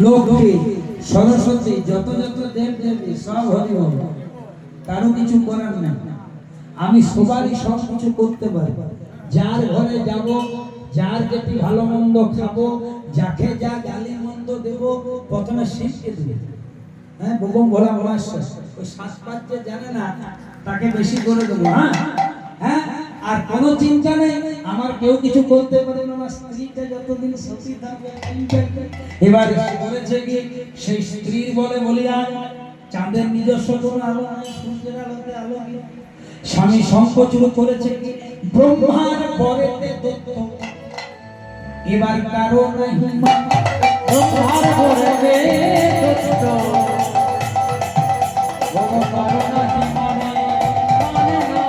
লক্ষ্মী সরস্বতী যত যত দেব দেবী সব হরি বল, কারো কিছু করার নেই। আমি সবারই সব কিছু করতে পারি। যার ঘরে যাব, যার যেটি ভালো মন্দ খাবো, যাকে যা গালি মন্দ দেব, প্রথমে শিখকে দেব। হ্যাঁ, ববম ভোলা মহাশয় ওই শাস্ত্র যে জানে না তাকে বেশি করে দেবো। হ্যাঁ হ্যাঁ, আর কোনো চিন্তা নেই, আমার কেউ কিছু করতে পারে না। আমার স্ত্রীটা যতদিন সতী থাকবে। এবার বলেছে কি, সেই স্ত্রীর বলে বলিয়ান চাঁদের নিজস্ব কোনো আলো নাই, সূর্যের আলোতে আলো কি। স্বামী সংকোচন করেছে কি, ব্রহ্মার পরেতে দত্ত। এবার কারো নাই ব্রহ্মার পরেতে দত্ত, বড় কারো নাই মানে মানে না।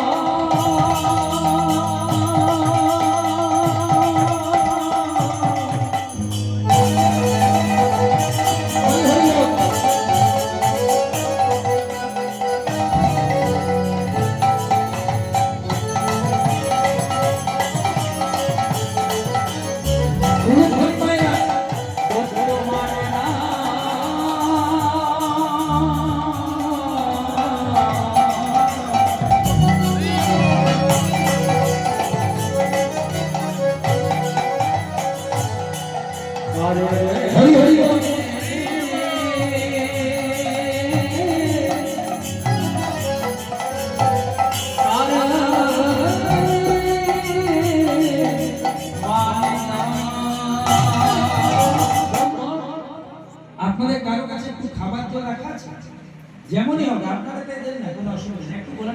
আপনাদের কারো কাছে একটু খাবার জল রাখা আছে? যেমনই হবে আপনারা দেন না, কোনো অসুবিধা নেই, একটু বলে